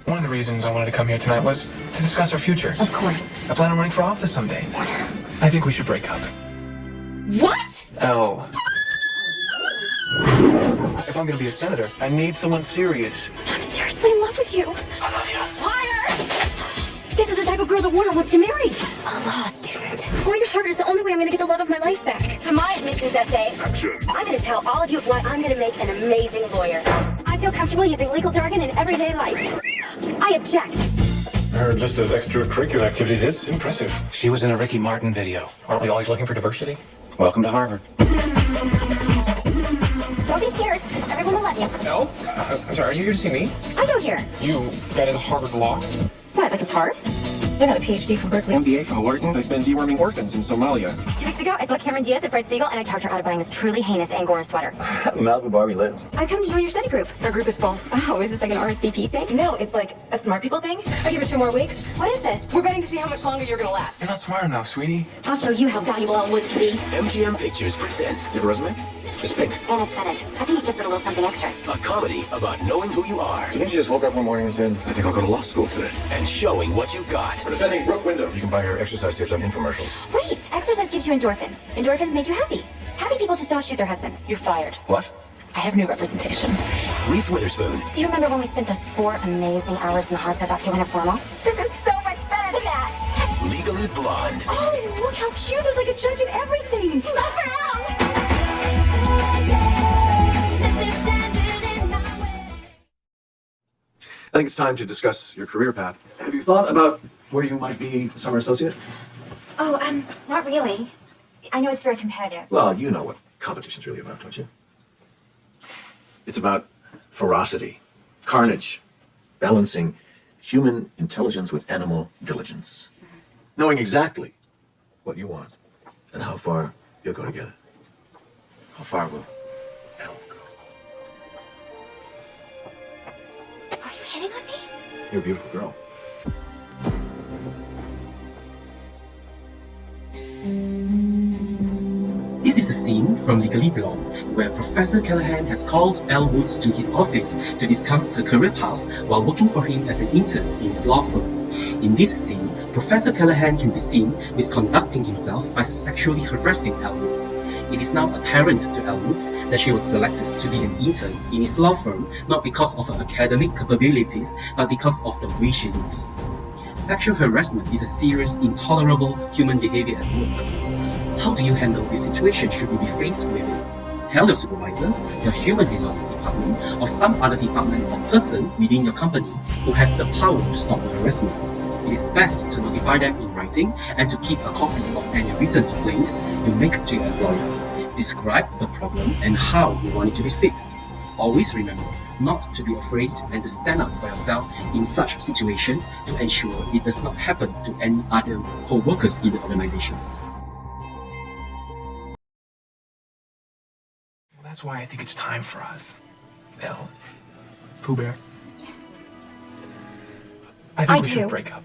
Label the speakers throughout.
Speaker 1: One of the reasons I wanted to come here tonight was to discuss our futures.
Speaker 2: Of course.
Speaker 1: I plan on running for office someday. I think we should break up.
Speaker 2: What?
Speaker 1: Elle. If I'm gonna be a senator, I need someone serious.
Speaker 2: I'm seriously in love with you.
Speaker 1: I love you.
Speaker 2: Liar! This is the type of girl that Warner wants to marry. A law student. Going to Harvard is the only way I'm gonna get the love of my life back. For my admissions essay, I'm gonna tell all of you why I'm gonna make an amazing lawyer. I feel comfortable using legal jargon in everyday life. I object.
Speaker 3: Her list of extracurricular activities is impressive.
Speaker 1: She was in a Ricky Martin video. Aren't we always looking for diversity? Welcome to Harvard.
Speaker 2: Don't be scared. Everyone will love you.
Speaker 1: Elle? I'm sorry, are you here to see me?
Speaker 2: I go here.
Speaker 1: You got into Harvard Law?
Speaker 2: What, like it's hard? I got a PhD from Berkeley.
Speaker 4: MBA from Wharton. I've been deworming orphans in Somalia.
Speaker 2: 2 weeks ago, I saw Cameron Diaz at Fred Siegel, and I talked her out of buying this truly heinous Angora sweater.
Speaker 5: Malibu Barbie lives.
Speaker 2: I've come to join your study group. Our group is full. Oh, is this like an RSVP thing?
Speaker 6: No, it's like a smart people thing. I give it 2 more weeks.
Speaker 2: What is this?
Speaker 6: We're betting to see how much longer you're gonna last.
Speaker 1: You're not smart enough, sweetie.
Speaker 2: I'll show you how valuable Elle Woods can be.
Speaker 7: MGM Pictures presents
Speaker 4: You have a resume? It's pink.
Speaker 2: And it's scented. I think it gives it a little something extra.
Speaker 7: a comedy about knowing who you are
Speaker 4: You think she just woke up one morning and said, I think I'll go to law school today?
Speaker 7: and showing what you've got.
Speaker 4: We're defending Brooke Wyndham. You can buy her exercise tips on infomercials.
Speaker 2: Wait, exercise gives you endorphins. Endorphins make you happy. Happy people just don't shoot their husbands.
Speaker 6: You're fired.
Speaker 4: What?
Speaker 6: I have new representation.
Speaker 7: Reese Witherspoon,
Speaker 2: Do you remember when we spent those 4 amazing hours in the hot tub after we went to formal? This is so much better than that.
Speaker 7: Legally Blonde,
Speaker 2: Oh, look how cute. There's like a judge and everything. Love her out.
Speaker 4: I think it's time to discuss your career path. Have you thought about where you might be summer associate?
Speaker 2: Oh, not really. I know it's very competitive.
Speaker 4: Well, you know what competition's really about, don't you? It's about ferocity, carnage, balancing human intelligence with animal diligence, knowing exactly what you want and how far you'll go to get it. How far will Elle go?
Speaker 2: Are you hitting on me?
Speaker 4: You're a beautiful girl.
Speaker 8: This is a scene from Legally Blonde, where Professor Callahan has called Elle Woods to his office to discuss her career path while working for him as an intern in his law firm. In this scene, Professor Callahan can be seen misconducting himself by sexually harassing Elle Woods. It is now apparent to Elle Woods that she was selected to be an intern in his law firm not because of her academic capabilities, but because of the way she looks. Sexual harassment is a serious, intolerable human behavior at work. How do you handle this situation should you be faced with it? Tell your supervisor, your human resources department, or some other department or person within your company who has the power to stop the harassment. It is best to notify them in writing and to keep a copy of any written complaint you make to your employer. Describe the problem and how you want it to be fixed. Always remember not to be afraid and to stand up for yourself in such a situation to ensure it does not happen to any other co-workers in the organization.
Speaker 1: Well, that's why I think it's time for us. Elle. Pooh Bear.
Speaker 2: Yes.
Speaker 1: I think
Speaker 2: I
Speaker 1: we
Speaker 2: do.
Speaker 1: should break up.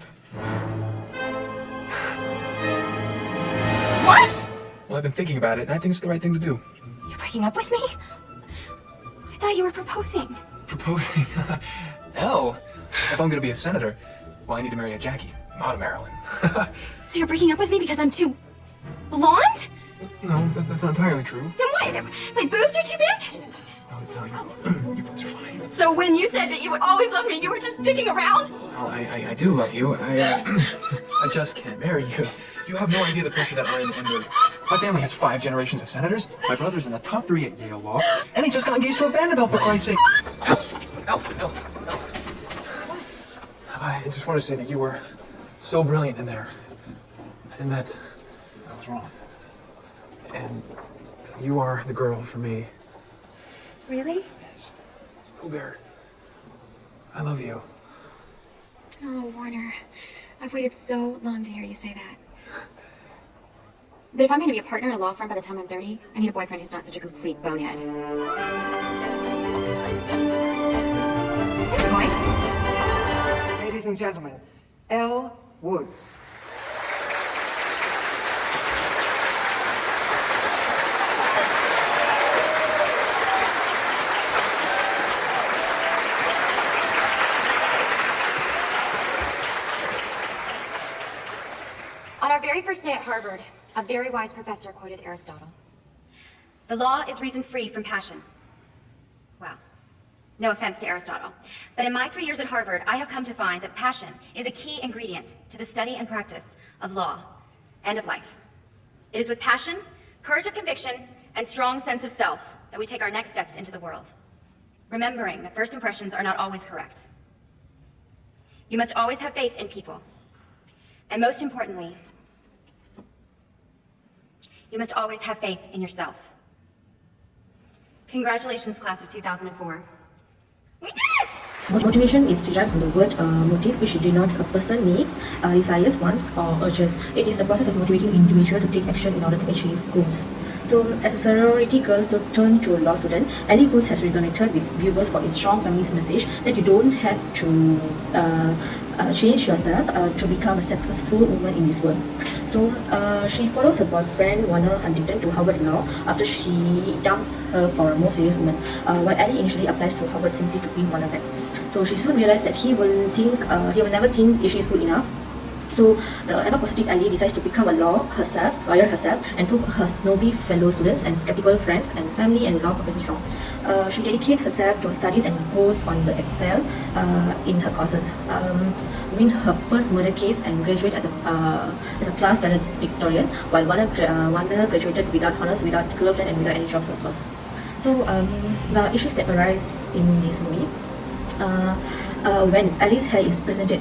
Speaker 2: What?
Speaker 1: Well, I've been thinking about it, and I think it's the right thing to do.
Speaker 2: You're breaking up with me? I thought you were proposing.
Speaker 1: Proposing. Elle. If I'm gonna be a senator, well, I need to marry a Jackie, not a Marilyn.
Speaker 2: So you're breaking up with me because I'm too blonde?
Speaker 1: No, that's not entirely true.
Speaker 2: Then what? My boobs are too big?
Speaker 1: No, your boobs are fine.
Speaker 2: So when you said that you would always love me, you were just dicking around?
Speaker 1: Well, I do love you. I just can't marry you. You have no idea the pressure that I'm under. My family has 5 generations of senators. My brother's in the top 3 at Yale Law, and he just got engaged to a Vanderbilt, for Christ's sake. Elle. I just want to say that you were so brilliant in there, and that I was wrong. And you are the girl for me.
Speaker 2: Really?
Speaker 1: Pooh Bear, I love you.
Speaker 2: Oh, Warner. I've waited so long to hear you say that. But if I'm going to be a partner in a law firm by the time I'm 30, I need a boyfriend who's not such a complete bonehead. Thank you, boys.
Speaker 9: Ladies and gentlemen, Elle Woods.
Speaker 2: very first day at Harvard, a very wise professor quoted Aristotle. The law is reason free from passion. Wow. No offense to Aristotle. But in my 3 years at Harvard, I have come to find that passion is a key ingredient to the study and practice of law and of life. It is with passion, courage of conviction, and strong sense of self that we take our next steps into the world. Remembering that first impressions are not always correct. You must always have faith in people. And most importantly, you must always have faith in yourself. Congratulations, class of 2004. We did it!
Speaker 5: Motivation is derived from the word motive, which denotes a person needs, desires, wants, or urges. It is the process of motivating an individual to take action in order to achieve goals. So, as a sorority girl turned to a law student, Ellie Woods has resonated with viewers for its strong feminist message that you don't have to change yourself to become a successful woman in this world. So, she follows her boyfriend Warner Huntington to Harvard Law after he dumps her for a more serious woman, while Ellie initially applies to Harvard simply to win one of them. So she soon realized that he will never think she is good enough. So the ever-positive Ellie decides to become a lawyer herself, and prove her snobby fellow students and skeptical friends and family and law professors wrong. She dedicates herself to her studies and goes on the excel in her courses, win her first murder case and graduate as a class valedictorian, while Warner graduated without honors, without girlfriend, and without any jobs offers. So the issues that arrives in this movie. When Ellie's hair is presented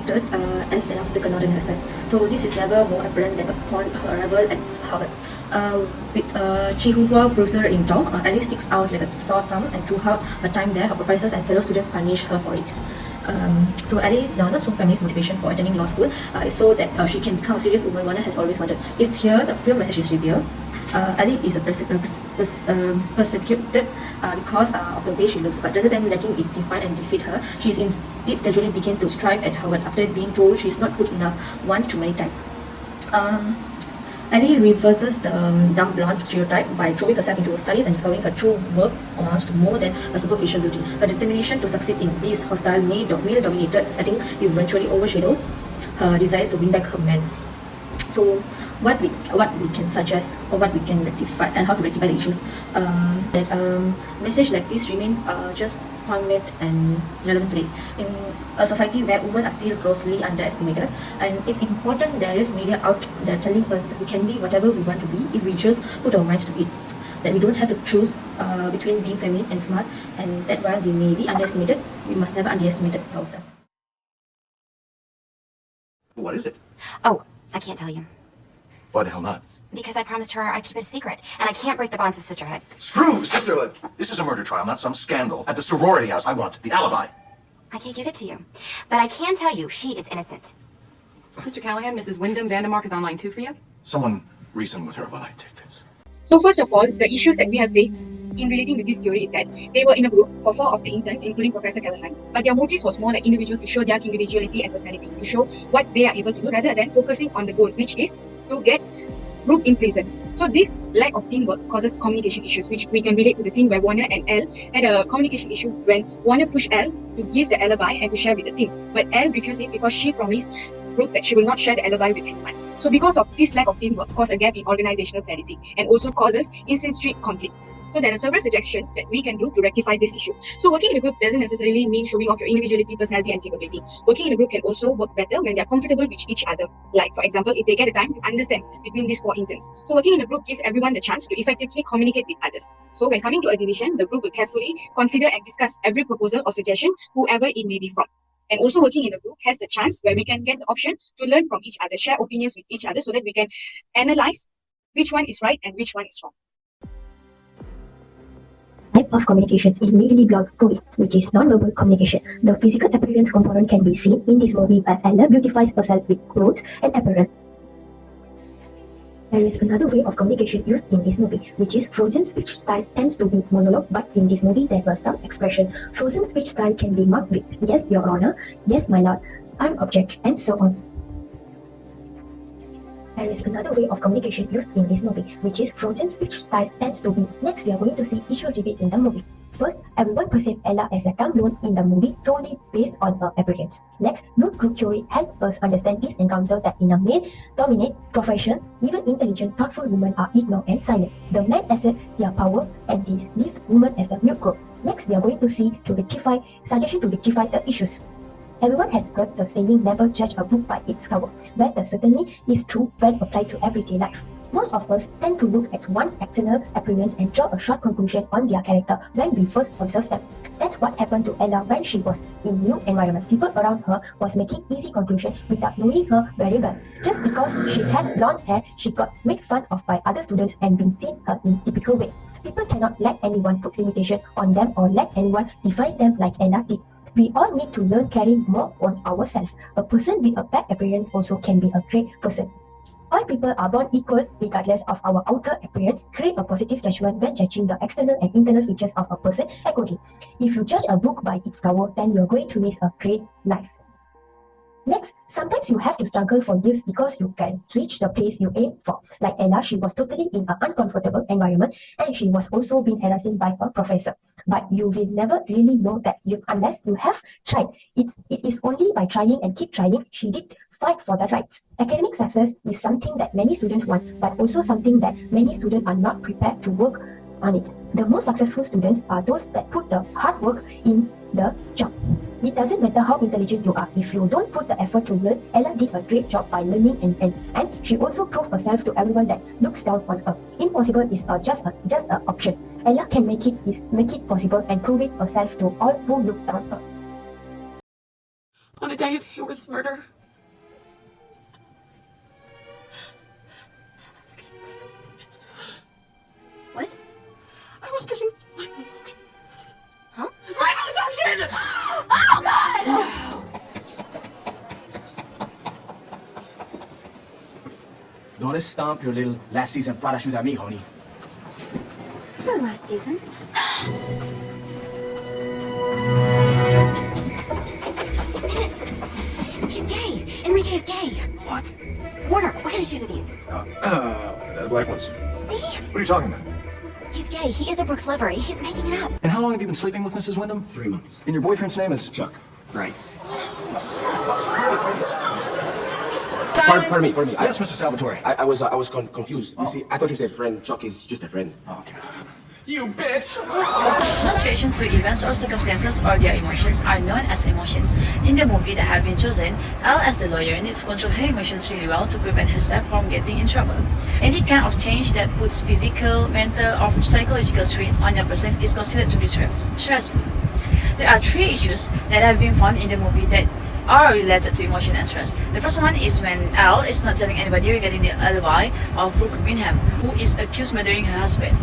Speaker 5: as an obstacle not in herself. So this is never more apparent than upon her arrival at Harvard. With Chihuahua bruiser in tow, Ellie sticks out like a sore thumb, and throughout her time there, her professors and fellow students punish her for it. So Ellie's not so feminist motivation for attending law school is so that she can become a serious woman Warner has always wanted. It's here the film message is revealed. Ellie is persecuted because of the way she looks, but rather than letting it define and defeat her, she is instead gradually begin to strive at Harvard after being told she is not good enough one too many times. Ellie reverses the dumb blonde stereotype by throwing herself into her studies and discovering her true worth amounts to more than a superficial beauty. Her determination to succeed in this hostile, male-dominated setting eventually overshadows her desires to win back her man. So, what we can suggest, or what we can rectify, and how to rectify the issues, that message like this remain just poignant and relevant today in a society where women are still grossly underestimated. And it's important there is media out there telling us that we can be whatever we want to be if we just put our minds to it. That we don't have to choose between being feminine and smart, and that while we may be underestimated, we must never underestimate ourselves.
Speaker 4: What is it?
Speaker 2: Oh, I can't tell you.
Speaker 4: Why the hell not?
Speaker 2: Because I promised her I'd keep it a secret, and I can't break the bonds of sisterhood.
Speaker 4: Screw sisterhood! This is a murder trial, not some scandal. At the sorority house, I want the alibi.
Speaker 2: I can't give it to you. But I can tell you she is innocent.
Speaker 6: Mr. Callahan, Mrs. Wyndham Vandermark is online too for you?
Speaker 4: Someone reason with her while I take this.
Speaker 10: So first of all, the issues that we have faced in relating with this theory is that they were in a group for 4 of the interns, including Professor Callahan. But their motives was more like individual, to show their individuality and personality, to show what they are able to do, rather than focusing on the goal, which is to get group in prison. So this lack of teamwork causes communication issues, which we can relate to the scene where Warner and Elle had a communication issue when Warner pushed Elle to give the alibi and to share with the team. But Elle refused it because she promised Brooke that she will not share the alibi with anyone. So because of this lack of teamwork, causes a gap in organizational clarity and also causes insincere conflict. So there are several suggestions that we can do to rectify this issue. So working in a group doesn't necessarily mean showing off your individuality, personality, and capability. Working in a group can also work better when they are comfortable with each other. Like, for example, if they get a time to understand between these 4 interns. So working in a group gives everyone the chance to effectively communicate with others. So when coming to a decision, the group will carefully consider and discuss every proposal or suggestion, whoever it may be from. And also working in a group has the chance where we can get the option to learn from each other, share opinions with each other so that we can analyze which one is right and which one is wrong.
Speaker 11: Type of communication in Legally Blonde movie, which is non-verbal communication. The physical appearance component can be seen in this movie, but Ella beautifies herself with clothes and apparel. There is another way of communication used in this movie, which is frozen speech style tends to be monologue, but in this movie there was some expression. Frozen speech style can be marked with yes, your honor, yes, my lord, I'm object, and so on. There is another way of communication used in this movie, which is frozen speech style tends to be. Next, we are going to see issue revealed in the movie. First, everyone perceived Ella as a dumb clone in the movie solely based on her appearance. Next, root group theory helped us understand this encounter that in a male-dominated profession, even intelligent, thoughtful women are ignored and silent. The men assert their power and this leaves women as a mute group. Next, we are going to see suggestion to rectify the issues. Everyone has heard the saying never judge a book by its cover, where that certainly is true when applied to everyday life. Most of us tend to look at one's external appearance and draw a short conclusion on their character when we first observe them. That's what happened to Ella when she was in new environment. People around her was making easy conclusions without knowing her very well. Just because she had blonde hair, she got made fun of by other students and been seen in typical way. People cannot let anyone put limitation on them or let anyone define them like Ella did. We all need to learn caring more on ourselves. A person with a bad appearance also can be a great person. All people are born equal regardless of our outer appearance. Create a positive judgment when judging the external and internal features of a person accordingly. If you judge a book by its cover, then you're going to miss a great life. Next, sometimes you have to struggle for years because you can reach the place you aim for. Like Ella, she was totally in an uncomfortable environment and she was also being harassed by a professor. But you will never really know that unless you have tried. It is only by trying and keep trying she did fight for the rights. Academic success is something that many students want, but also something that many students are not prepared to work on it. The most successful students are those that put the hard work in the job. It doesn't matter how intelligent you are. If you don't put the effort to learn, Ella did a great job by learning and she also proved herself to everyone that looks down on her. Impossible is just an option. Ella can make it possible and prove it herself to all who look down on her.
Speaker 12: On the day of Hayworth's murder,
Speaker 2: What?
Speaker 12: I was getting liposuction.
Speaker 2: Huh?
Speaker 12: Liposuction!
Speaker 2: Oh God!
Speaker 13: Don't stomp your little last season Prada shoes at me, honey.
Speaker 2: From last season. He's gay. Enrique is gay.
Speaker 4: What?
Speaker 2: Warner, what kind of shoes are these?
Speaker 4: The black ones.
Speaker 2: See?
Speaker 4: What are you talking about?
Speaker 2: He's gay. He is a Brooks lover. He's making it up.
Speaker 1: And how long have you been sleeping with Mrs. Wyndham?
Speaker 13: 3 months.
Speaker 1: And your boyfriend's name is
Speaker 13: Chuck.
Speaker 1: Right.
Speaker 13: Pardon me.
Speaker 1: Yes, Mr. Salvatore.
Speaker 13: I was confused. You see, I thought you said friend. Chuck is just a friend.
Speaker 1: Okay.
Speaker 12: You bitch!
Speaker 14: Most reactions to events or circumstances or their emotions are known as emotions. In the movie that have been chosen, Elle as the lawyer needs to control her emotions really well to prevent herself from getting in trouble. Any kind of change that puts physical, mental, or psychological strain on a person is considered to be stressful. There are 3 issues that have been found in the movie that are related to emotion and stress. The first one is when Elle is not telling anybody regarding the alibi of Brooke Bingham, who is accused murdering her husband.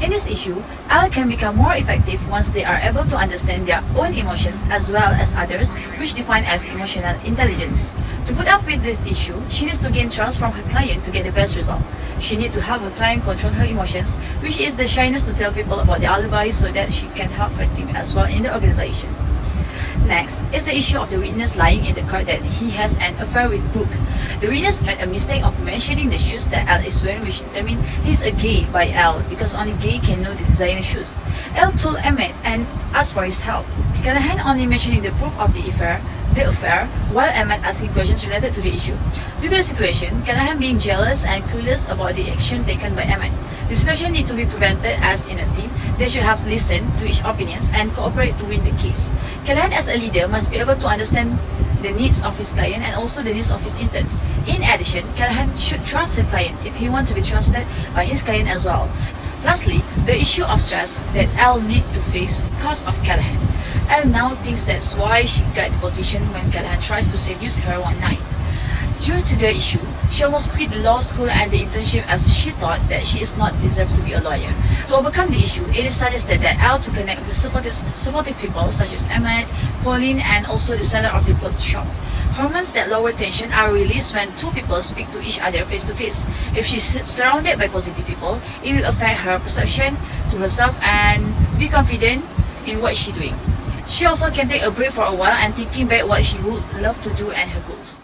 Speaker 14: In this issue, Elle can become more effective once they are able to understand their own emotions as well as others, which define as emotional intelligence. To put up with this issue, she needs to gain trust from her client to get the best result. She needs to have her client control her emotions, which is the shyness to tell people about the alibi so that she can help her team as well in the organization. Next is the issue of the witness lying in the court that he has an affair with Brooke. The witness made a mistake of mentioning the shoes that Elle is wearing, which determined he's a gay by Elle because only gay can know the designer shoes. Elle told Emmett and asked for his help. Callahan only mentioning the proof of the affair, while Emmett asking questions related to the issue. Due to the situation, Callahan being jealous and clueless about the action taken by Emmett. The situation needs to be prevented as in a team. They should have listened to each opinions and cooperate to win the case. Callahan as a leader must be able to understand the needs of his client and also the needs of his interns. In addition, Callahan should trust his client if he wants to be trusted by his client as well. Lastly, the issue of stress that Elle needs to face because of Callahan. Elle now thinks that's why she got the position when Callahan tries to seduce her one night. Due to the issue, she almost quit the law school and the internship as she thought that she is not deserved to be a lawyer. To overcome the issue, it is suggested that Elle to connect with supportive people such as Emmett, Pauline, and also the seller of the clothes shop. Hormones that lower tension are released when 2 people speak to each other face to face. If she's surrounded by positive people, it will affect her perception to herself and be confident in what she's doing. She also can take a break for a while and thinking back what she would love to do and her goals.